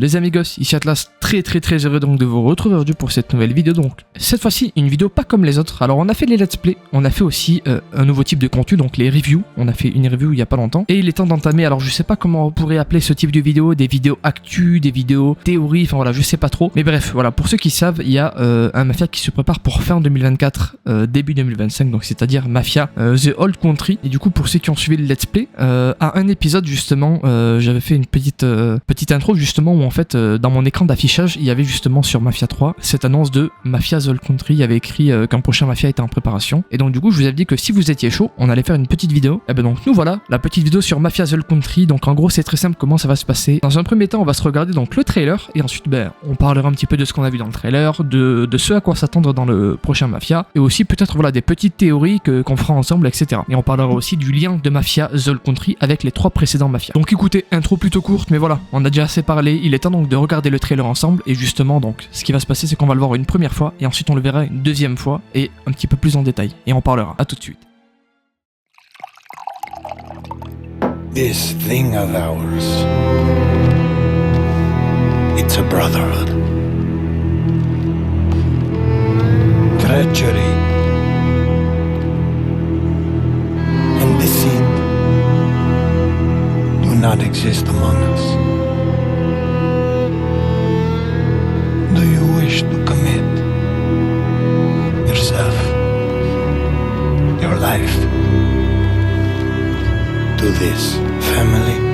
Les amigos, ici Atlas, très heureux donc de vous retrouver aujourd'hui pour cette nouvelle vidéo. Donc cette fois-ci une vidéo pas comme les autres. Alors on a fait les let's play, on a fait aussi un nouveau type de contenu, donc les reviews. On a fait une review il y a pas longtemps et il est temps d'entamer. Alors je sais pas comment on pourrait appeler ce type de vidéo, des vidéos actu, des vidéos théorie, enfin voilà, je sais pas trop. Mais bref, voilà, pour ceux qui savent, il y a un Mafia qui se prépare pour fin 2024, début 2025, donc c'est-à-dire Mafia The Old Country. Et du coup pour ceux qui ont suivi le let's play, à un épisode justement, j'avais fait une petite intro justement où en fait dans mon écran d'affichage il y avait justement sur Mafia 3 cette annonce de Mafia The Old Country. Il y avait écrit qu'un prochain Mafia était en préparation et donc du coup je vous avais dit que si vous étiez chaud on allait faire une petite vidéo. Et ben donc nous voilà, la petite vidéo sur Mafia The Old Country. Donc en gros c'est très simple comment ça va se passer. Dans un premier temps on va se regarder donc le trailer et ensuite on parlera un petit peu de ce qu'on a vu dans le trailer, de ce à quoi s'attendre dans le prochain Mafia et aussi peut-être voilà des petites théories qu'on fera ensemble, etc. Et on parlera aussi du lien de Mafia The Old Country avec les 3 précédents Mafia. Donc écoutez, intro plutôt courte mais voilà, on a déjà assez parlé, il est temps donc de regarder le trailer ensemble et justement donc ce qui va se passer c'est qu'on va le voir une première fois et ensuite on le verra une deuxième fois et un petit peu plus en détail et on parlera. À tout de suite. This thing of ours, it's a brotherhood. Treachery and deceit do not exist among us. Do you wish to commit yourself, your life, to this family?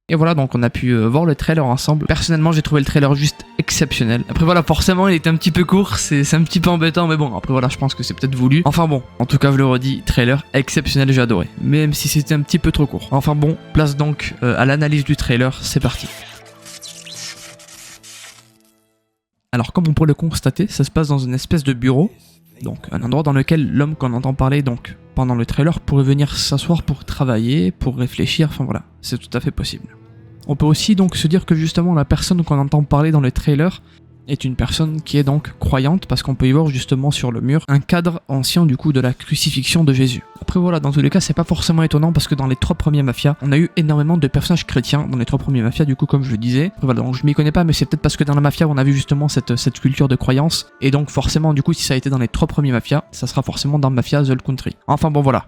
Et voilà, donc on a pu voir le trailer ensemble. Personnellement, j'ai trouvé le trailer juste exceptionnel. Après voilà, forcément, il était un petit peu court, c'est un petit peu embêtant, mais bon, après voilà, je pense que c'est peut-être voulu. Enfin bon, en tout cas, je le redis, trailer exceptionnel, j'ai adoré. Même si c'était un petit peu trop court. Enfin bon, place donc à l'analyse du trailer, c'est parti. Alors comme on peut le constater, ça se passe dans une espèce de bureau. Donc un endroit dans lequel l'homme qu'on entend parler donc pendant le trailer pourrait venir s'asseoir pour travailler, pour réfléchir, enfin voilà, c'est tout à fait possible. On peut aussi donc se dire que justement la personne qu'on entend parler dans le trailer est une personne qui est donc croyante parce qu'on peut y voir justement sur le mur un cadre ancien du coup de la crucifixion de Jésus. Après voilà, dans tous les cas c'est pas forcément étonnant parce que dans les 3 premiers Mafias on a eu énormément de personnages chrétiens dans les 3 premiers Mafias du coup comme je le disais. Après, voilà, donc je m'y connais pas mais c'est peut-être parce que dans la Mafia on a vu justement cette culture de croyance et donc forcément du coup si ça a été dans les 3 premiers Mafias ça sera forcément dans Mafia The Old Country. Enfin bon voilà.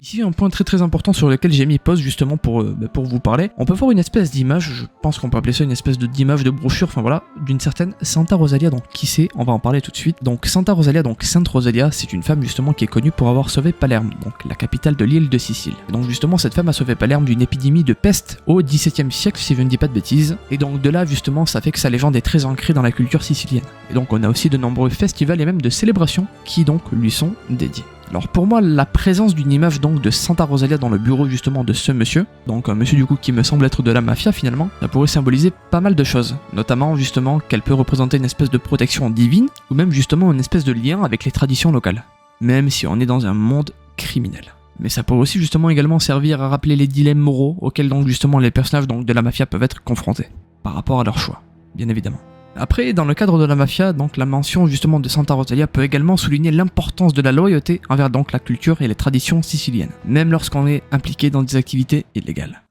Ici un point très important sur lequel j'ai mis pause justement pour vous parler. On peut voir une espèce d'image, je pense qu'on peut appeler ça une espèce d'image de brochure, enfin voilà, d'une certaine Santa Rosalia. Donc qui c'est? On va en parler tout de suite. Donc Santa Rosalia, donc Sainte Rosalia, c'est une femme justement qui est connue pour avoir sauvé Palerme, donc la capitale de l'île de Sicile. Donc justement cette femme a sauvé Palerme d'une épidémie de peste au XVIIe siècle si je ne dis pas de bêtises. Et donc de là justement ça fait que sa légende est très ancrée dans la culture sicilienne. Et donc on a aussi de nombreux festivals et même de célébrations qui donc lui sont dédiés. Alors pour moi, la présence d'une image donc de Santa Rosalia dans le bureau justement de ce monsieur, donc un monsieur du coup qui me semble être de la mafia finalement, ça pourrait symboliser pas mal de choses, notamment justement qu'elle peut représenter une espèce de protection divine, ou même justement une espèce de lien avec les traditions locales, même si on est dans un monde criminel. Mais ça pourrait aussi justement également servir à rappeler les dilemmes moraux auxquels donc justement les personnages donc de la mafia peuvent être confrontés, par rapport à leur choix, bien évidemment. Après, dans le cadre de la mafia, donc la mention justement de Santa Rosalia peut également souligner l'importance de la loyauté envers donc la culture et les traditions siciliennes, même lorsqu'on est impliqué dans des activités illégales.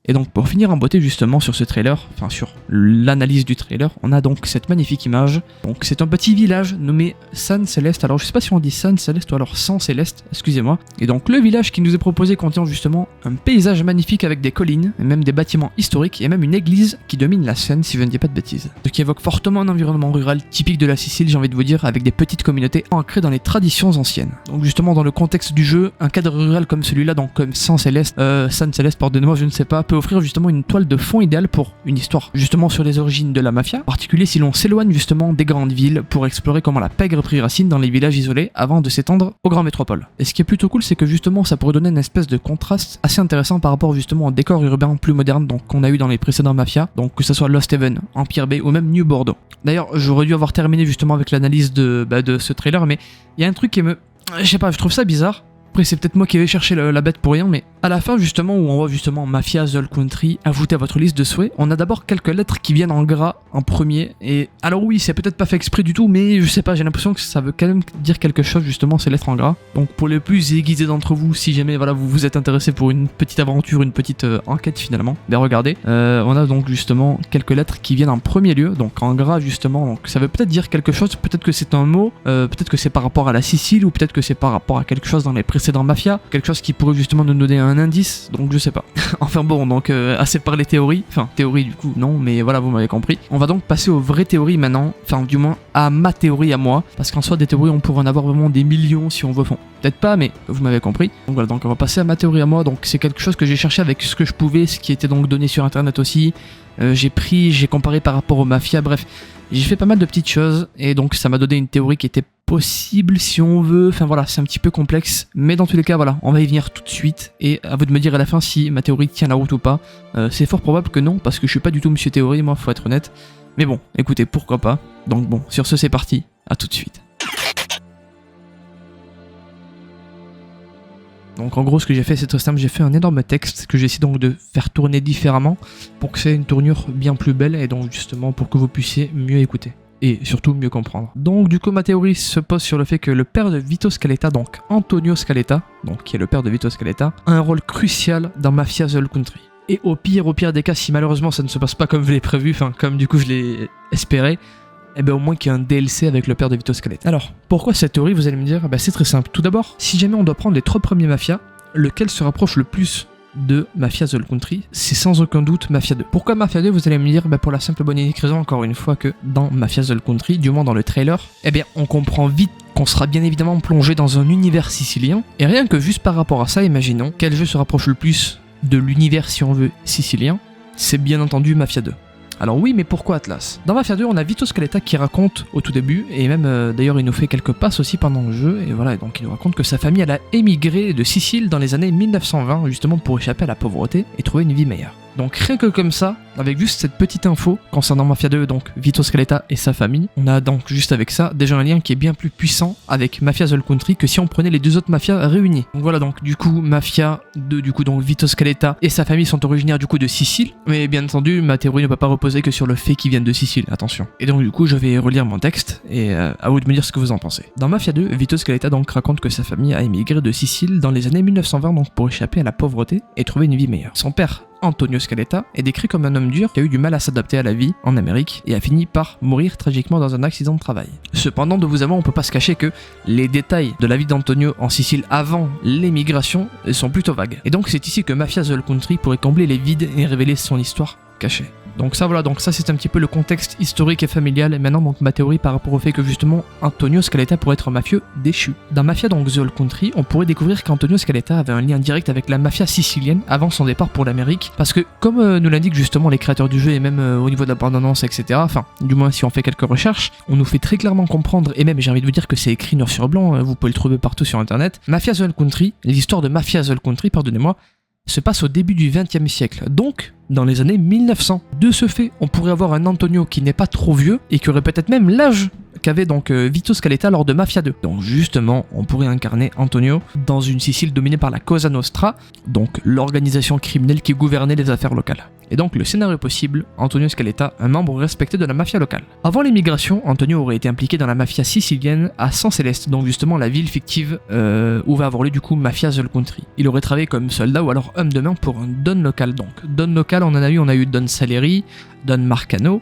Et donc pour finir en beauté justement sur ce trailer, enfin sur l'analyse du trailer, on a donc cette magnifique image. Donc c'est un petit village nommé San Celeste, alors je sais pas si on dit San Celeste ou alors San Céleste, excusez-moi. Et donc le village qui nous est proposé contient justement un paysage magnifique avec des collines, et même des bâtiments historiques, et même une église qui domine la Seine si je ne dis pas de bêtises. Ce qui évoque fortement un environnement rural typique de la Sicile, j'ai envie de vous dire, avec des petites communautés ancrées dans les traditions anciennes. Donc justement dans le contexte du jeu, un cadre rural comme celui-là, donc comme San Céleste, pardonnez-moi je ne sais pas, peut offrir justement une toile de fond idéale pour une histoire justement sur les origines de la mafia, en particulier si l'on s'éloigne justement des grandes villes pour explorer comment la pègre prit racine dans les villages isolés avant de s'étendre aux grandes métropoles. Et ce qui est plutôt cool, c'est que justement ça pourrait donner une espèce de contraste assez intéressant par rapport justement au décor urbain plus moderne donc qu'on a eu dans les précédents mafias, donc que ce soit Lost Haven, Empire Bay ou même New Bordeaux. D'ailleurs, j'aurais dû avoir terminé justement avec l'analyse de ce trailer, mais il y a un truc qui je sais pas, je trouve ça bizarre. Après c'est peut-être moi qui vais chercher la bête pour rien, mais à la fin justement où on voit justement Mafia The Country ajouté à votre liste de souhaits, on a d'abord quelques lettres qui viennent en gras en premier, et alors oui c'est peut-être pas fait exprès du tout, mais je sais pas, j'ai l'impression que ça veut quand même dire quelque chose justement ces lettres en gras. Donc pour les plus aiguisés d'entre vous, si jamais voilà vous vous êtes intéressé pour une petite aventure, une petite enquête finalement, ben regardez, on a donc justement quelques lettres qui viennent en premier lieu, donc en gras justement, donc ça veut peut-être dire quelque chose, peut-être que c'est un mot, peut-être que c'est par rapport à la Sicile, ou peut-être que c'est par rapport à quelque chose dans les précédents mafias, quelque chose qui pourrait justement nous donner un indice, donc je sais pas. Enfin bon, donc assez parlé théorie, enfin théorie du coup non, mais voilà vous m'avez compris. On va donc passer aux vraies théories maintenant, enfin du moins à ma théorie à moi, parce qu'en soi des théories on pourrait en avoir vraiment des millions si on veut, peut-être pas mais vous m'avez compris. Donc voilà, donc on va passer à ma théorie à moi, donc c'est quelque chose que j'ai cherché avec ce que je pouvais, ce qui était donc donné sur internet aussi, j'ai comparé par rapport aux mafias, bref, j'ai fait pas mal de petites choses, et donc ça m'a donné une théorie qui était possible si on veut, enfin voilà, c'est un petit peu complexe, mais dans tous les cas voilà, on va y venir tout de suite, et à vous de me dire à la fin si ma théorie tient la route ou pas. C'est fort probable que non, parce que je suis pas du tout monsieur théorie, moi faut être honnête, mais bon, écoutez, pourquoi pas. Donc bon, sur ce c'est parti, à tout de suite. Donc en gros ce que j'ai fait c'est très simple, j'ai fait un énorme texte que j'essaie donc de faire tourner différemment pour que c'est une tournure bien plus belle, et donc justement pour que vous puissiez mieux écouter. Et surtout mieux comprendre. Donc du coup ma théorie se pose sur le fait que le père de Vito Scaletta, donc Antonio Scaletta, donc qui est le père de Vito Scaletta, a un rôle crucial dans Mafia The Country. Et au pire des cas, si malheureusement ça ne se passe pas comme je l'ai prévu, enfin comme du coup je l'ai espéré, eh ben au moins qu'il y ait un DLC avec le père de Vito Scaletta. Alors, pourquoi cette théorie, vous allez me dire? C'est très simple. Tout d'abord, si jamais on doit prendre les 3 premiers mafias, lequel se rapproche le plus de Mafia The Country, c'est sans aucun doute Mafia 2. Pourquoi Mafia 2? Vous allez me dire, pour la simple bonne et unique raison, encore une fois, que dans Mafia The Country, du moins dans le trailer, on comprend vite qu'on sera bien évidemment plongé dans un univers sicilien, et rien que juste par rapport à ça, imaginons, quel jeu se rapproche le plus de l'univers, si on veut, sicilien? C'est bien entendu Mafia 2. Alors oui, mais pourquoi Atlas? Dans Mafia 2, on a Vito Scaletta qui raconte au tout début, et même d'ailleurs il nous fait quelques passes aussi pendant le jeu, et voilà, donc il nous raconte que sa famille elle a émigré de Sicile dans les années 1920, justement pour échapper à la pauvreté et trouver une vie meilleure. Donc rien que comme ça, avec juste cette petite info concernant Mafia 2, donc Vito Scaletta et sa famille, on a donc juste avec ça déjà un lien qui est bien plus puissant avec Mafia The Country que si on prenait les 2 autres mafias réunis. Donc voilà, donc du coup Mafia 2, du coup donc Vito Scaletta et sa famille sont originaires du coup de Sicile, mais bien entendu ma théorie ne peut pas reposer que sur le fait qu'ils viennent de Sicile, attention. Et donc du coup je vais relire mon texte et à vous de me dire ce que vous en pensez. Dans Mafia 2, Vito Scaletta donc raconte que sa famille a émigré de Sicile dans les années 1920 donc pour échapper à la pauvreté et trouver une vie meilleure. Son père, Antonio Scaletta, est décrit comme un homme dur qui a eu du mal à s'adapter à la vie en Amérique et a fini par mourir tragiquement dans un accident de travail. Cependant, de vous à moi, on peut pas se cacher que les détails de la vie d'Antonio en Sicile avant l'émigration sont plutôt vagues. Et donc c'est ici que Mafia The Country pourrait combler les vides et révéler son histoire cachée. Donc ça voilà, donc ça c'est un petit peu le contexte historique et familial, et maintenant donc ma théorie par rapport au fait que justement Antonio Scaletta pourrait être un mafieux déchu. Dans Mafia donc The Country, on pourrait découvrir qu'Antonio Scaletta avait un lien direct avec la mafia sicilienne avant son départ pour l'Amérique, parce que comme nous l'indiquent justement les créateurs du jeu et même au niveau de la bande-annonce etc, enfin du moins si on fait quelques recherches, on nous fait très clairement comprendre, et même j'ai envie de vous dire que c'est écrit noir sur blanc, vous pouvez le trouver partout sur internet, Mafia The Country, l'histoire de Mafia The Country, pardonnez-moi, se passe au début du XXe siècle, donc dans les années 1900. De ce fait, on pourrait avoir un Antonio qui n'est pas trop vieux et qui aurait peut-être même l'âge qu'avait donc Vito Scaletta lors de Mafia 2. Donc justement, on pourrait incarner Antonio dans une Sicile dominée par la Cosa Nostra, donc l'organisation criminelle qui gouvernait les affaires locales. Et donc le scénario possible, Antonio Scaletta, un membre respecté de la mafia locale. Avant l'émigration, Antonio aurait été impliqué dans la mafia sicilienne à San Celeste, donc justement la ville fictive où va avoir lieu du coup Mafia The Country. Il aurait travaillé comme soldat ou alors homme de main pour un don local. Donc don local, on a eu Don Salieri, Don Marcano,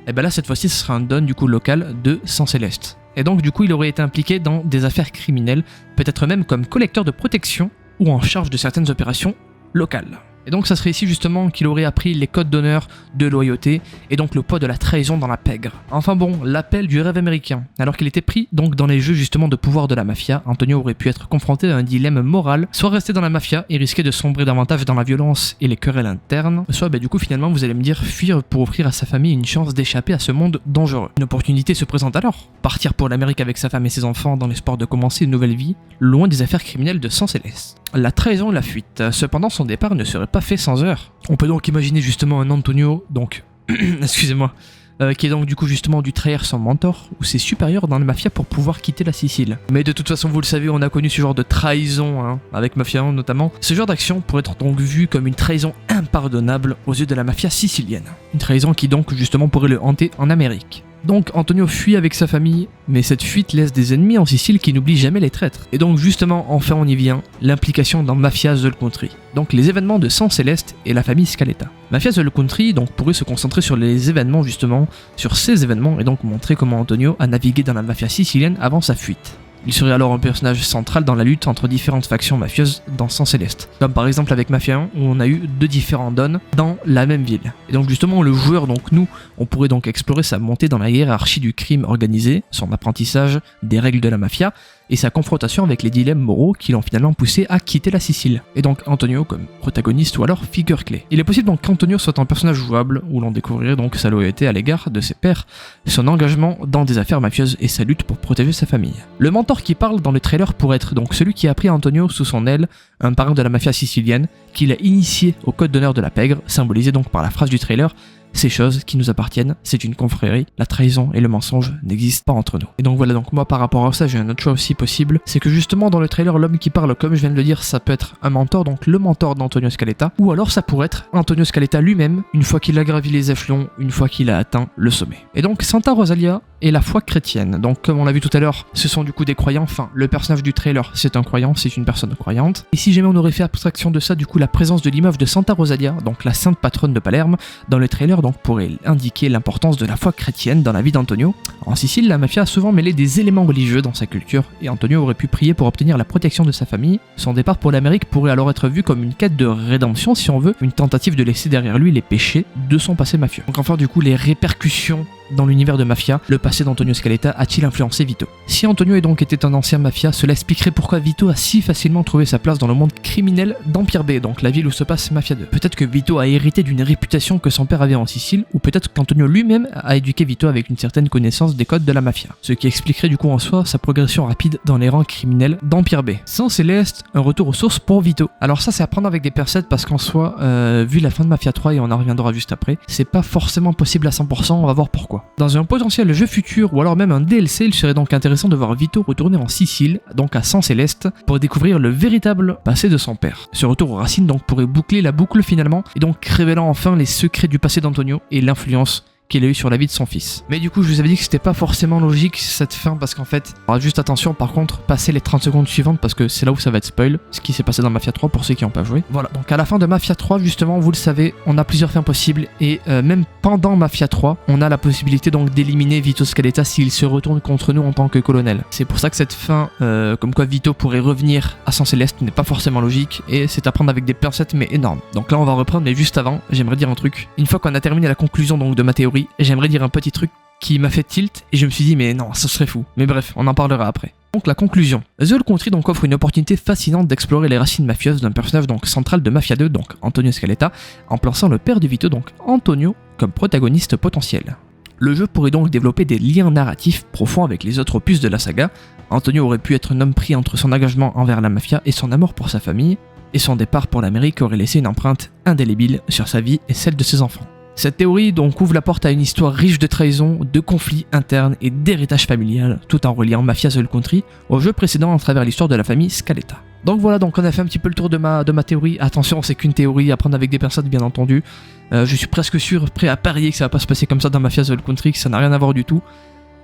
et ben là cette fois-ci ce sera un don du coup local de San Celeste. Et donc du coup il aurait été impliqué dans des affaires criminelles, peut-être même comme collecteur de protection ou en charge de certaines opérations locales. Et donc ça serait ici justement qu'il aurait appris les codes d'honneur, de loyauté, et donc le poids de la trahison dans la pègre. Enfin bon, l'appel du rêve américain. Alors qu'il était pris donc dans les jeux justement de pouvoir de la mafia, Antonio aurait pu être confronté à un dilemme moral, soit rester dans la mafia et risquer de sombrer davantage dans la violence et les querelles internes, soit du coup finalement vous allez me dire fuir pour offrir à sa famille une chance d'échapper à ce monde dangereux. Une opportunité se présente alors, partir pour l'Amérique avec sa femme et ses enfants dans l'espoir de commencer une nouvelle vie, loin des affaires criminelles de sang céleste. La trahison et la fuite. Cependant, son départ ne serait pas fait sans heurts. On peut donc imaginer justement un Antonio, donc, excusez-moi, qui est donc du coup justement dû trahir son mentor ou ses supérieurs dans la mafia pour pouvoir quitter la Sicile. Mais de toute façon, vous le savez, on a connu ce genre de trahison, hein, avec Mafia 1 notamment. Ce genre d'action pourrait être donc vu comme une trahison impardonnable aux yeux de la mafia sicilienne. Une trahison qui donc justement pourrait le hanter en Amérique. Donc Antonio fuit avec sa famille, mais cette fuite laisse des ennemis en Sicile qui n'oublient jamais les traîtres. Et donc justement, enfin on y vient, l'implication dans Mafia The Country. Donc les événements de Sang Céleste et la famille Scaletta. Mafia The Country donc pourrait se concentrer sur les événements justement, sur ces événements et donc montrer comment Antonio a navigué dans la mafia sicilienne avant sa fuite. Il serait alors un personnage central dans la lutte entre différentes factions mafieuses dans Sang Céleste. Comme par exemple avec Mafia 1 où on a eu deux différents dons dans la même ville. Et donc justement le joueur, donc nous, on pourrait donc explorer sa montée dans la hiérarchie du crime organisé, son apprentissage des règles de la mafia, et sa confrontation avec les dilemmes moraux qui l'ont finalement poussé à quitter la Sicile. Et donc Antonio comme protagoniste ou alors figure clé. Il est possible donc qu'Antonio soit un personnage jouable, où l'on découvrirait donc sa loyauté à l'égard de ses pairs, son engagement dans des affaires mafieuses et sa lutte pour protéger sa famille. Le mentor qui parle dans le trailer pourrait être donc celui qui a pris Antonio sous son aile, un parrain de la mafia sicilienne, qui l'a initié au code d'honneur de la pègre, symbolisé donc par la phrase du trailer: ces choses qui nous appartiennent, c'est une confrérie, la trahison et le mensonge n'existent pas entre nous. Et donc voilà, donc moi par rapport à ça, j'ai un autre choix aussi possible, c'est que justement dans le trailer, l'homme qui parle, comme je viens de le dire, ça peut être un mentor, donc le mentor d'Antonio Scaletta, ou alors ça pourrait être Antonio Scaletta lui-même, une fois qu'il a gravi les échelons, une fois qu'il a atteint le sommet. Et donc Santa Rosalia et la foi chrétienne. Donc comme on l'a vu tout à l'heure, ce sont du coup des croyants, enfin le personnage du trailer c'est un croyant, c'est une personne croyante. Et si jamais on aurait fait abstraction de ça, du coup la présence de l'image de Santa Rosalia, donc la sainte patronne de Palerme, dans le trailer donc pourrait indiquer l'importance de la foi chrétienne dans la vie d'Antonio. En Sicile, la mafia a souvent mêlé des éléments religieux dans sa culture, et Antonio aurait pu prier pour obtenir la protection de sa famille. Son départ pour l'Amérique pourrait alors être vu comme une quête de rédemption si on veut, une tentative de laisser derrière lui les péchés de son passé mafieux. Donc enfin du coup les répercussions dans l'univers de Mafia, le passé d'Antonio Scaletta a-t-il influencé Vito? Si Antonio est donc était un ancien mafia, cela expliquerait pourquoi Vito a si facilement trouvé sa place dans le monde criminel d'Empire Bay, donc la ville où se passe Mafia 2. Peut-être que Vito a hérité d'une réputation que son père avait en Sicile, ou peut-être qu'Antonio lui-même a éduqué Vito avec une certaine connaissance des codes de la mafia, ce qui expliquerait du coup en soi sa progression rapide dans les rangs criminels d'Empire Bay. Sang Céleste, un retour aux sources pour Vito. Alors ça c'est à prendre avec des pincettes parce qu'en soi, vu la fin de Mafia 3 et on en reviendra juste après, c'est pas forcément possible à 100%, on va voir pourquoi. Dans un potentiel jeu futur ou alors même un DLC, il serait donc intéressant de voir Vito retourner en Sicile, donc à Sang Céleste, pour découvrir le véritable passé de son père. Ce retour aux racines donc pourrait boucler la boucle finalement, et donc révélant enfin les secrets du passé d'Antonio et l'influence qu'il a eu sur la vie de son fils. Mais du coup, je vous avais dit que c'était pas forcément logique cette fin parce qu'en fait, alors juste attention par contre, passez les 30 secondes suivantes parce que c'est là où ça va être spoil, ce qui s'est passé dans Mafia 3 pour ceux qui n'ont pas joué. Voilà, donc à la fin de Mafia 3, justement, vous le savez, on a plusieurs fins possibles et même pendant Mafia 3, on a la possibilité donc d'éliminer Vito Scaletta s'il se retourne contre nous en tant que colonel. C'est pour ça que cette fin, comme quoi Vito pourrait revenir à Sang Céleste, n'est pas forcément logique et c'est à prendre avec des pincettes mais énorme. Donc là, on va reprendre, mais juste avant, j'aimerais dire un truc. Une fois qu'on a terminé la conclusion donc de ma théorie, j'aimerais dire un petit truc qui m'a fait tilt et je me suis dit mais non, ça serait fou. Mais bref, on en parlera après. Donc la conclusion. The Country donc offre une opportunité fascinante d'explorer les racines mafieuses d'un personnage donc central de Mafia 2, donc Antonio Scaletta, en plaçant le père de Vito, donc Antonio, comme protagoniste potentiel. Le jeu pourrait donc développer des liens narratifs profonds avec les autres opus de la saga. Antonio aurait pu être un homme pris entre son engagement envers la mafia et son amour pour sa famille, et son départ pour l'Amérique aurait laissé une empreinte indélébile sur sa vie et celle de ses enfants. Cette théorie donc ouvre la porte à une histoire riche de trahison, de conflits internes et d'héritage familial, tout en reliant Mafia The Country au jeu précédent à travers l'histoire de la famille Scaletta. Donc voilà, donc on a fait un petit peu le tour de ma théorie. Attention, c'est qu'une théorie, à prendre avec des pincettes bien entendu. Je suis presque sûr, prêt à parier que ça va pas se passer comme ça dans Mafia The Country, que ça n'a rien à voir du tout.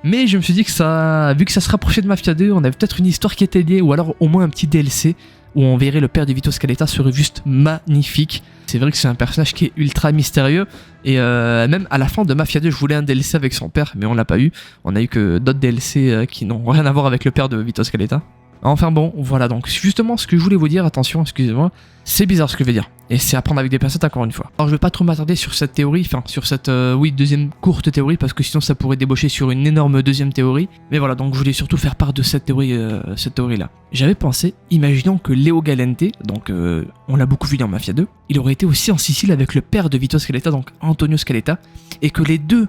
Mais je me suis dit que ça, vu que ça se rapprochait de Mafia 2, on avait peut-être une histoire qui était liée, ou alors au moins un petit DLC où on verrait le père de Vito Scaletta serait juste magnifique. C'est vrai que c'est un personnage qui est ultra mystérieux, et même à la fin de Mafia 2, je voulais un DLC avec son père, mais on l'a pas eu. On a eu que d'autres DLC qui n'ont rien à voir avec le père de Vito Scaletta. Enfin bon, voilà, donc justement ce que je voulais vous dire, attention, excusez-moi, C'est bizarre ce que je vais dire. Et c'est à prendre avec des pincettes encore une fois. Alors je vais pas trop m'attarder sur cette théorie, enfin sur cette deuxième courte théorie, parce que sinon ça pourrait débaucher sur une énorme deuxième théorie. Mais voilà, donc je voulais surtout faire part de cette théorie là. J'avais pensé, imaginons que Leo Galante, donc on l'a beaucoup vu dans Mafia 2, il aurait été aussi en Sicile avec le père de Vito Scaletta, donc Antonio Scaletta, et que les deux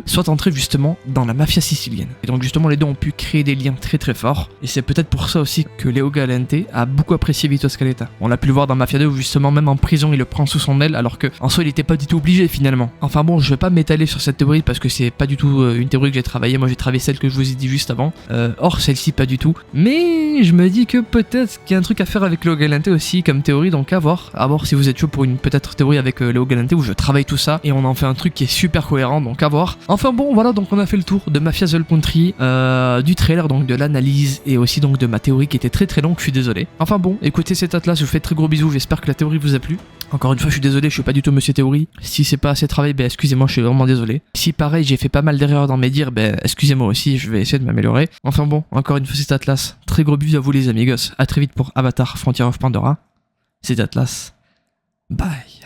soient entrés justement dans la mafia sicilienne. Et donc justement les deux ont pu créer des liens très très forts, et c'est peut-être pour ça aussi que Leo Galante a beaucoup apprécié Vito Scaletta. On l'a pu le voir dans Mafia 2 où justement même en prison il le prend sous son aile, alors que en soi il était pas du tout obligé finalement. Enfin bon, je vais pas m'étaler sur cette théorie parce que c'est pas du tout une théorie que j'ai travaillée, moi j'ai travaillé celle que je vous ai dit juste avant, or celle-ci pas du tout, mais je me dis que peut-être qu'il y a un truc à faire avec Leo Galante aussi comme théorie, donc à voir si vous êtes chaud pour une peut-être théorie avec Leo Galante où je travaille tout ça et on en fait un truc qui est super cohérent, donc à voir. Enfin bon voilà, donc on a fait le tour de Mafia The Country, du trailer, donc de l'analyse et aussi donc de ma théorie qui était très très longue, je suis désolé. Enfin bon, écoutez cet atlas, je vous fais de très gros bisous, j'espère que la théorie vous a plu. Encore une fois, je suis désolé, je suis pas du tout monsieur théorie. Si c'est pas assez travaillé, ben excusez-moi, je suis vraiment désolé. Si pareil, j'ai fait pas mal d'erreurs dans mes dires, ben excusez-moi aussi, je vais essayer de m'améliorer. Enfin bon, encore une fois, c'est Atlas. Très gros bisous à vous les amigos. À très vite pour Avatar Frontier of Pandora. C'est Atlas. Bye.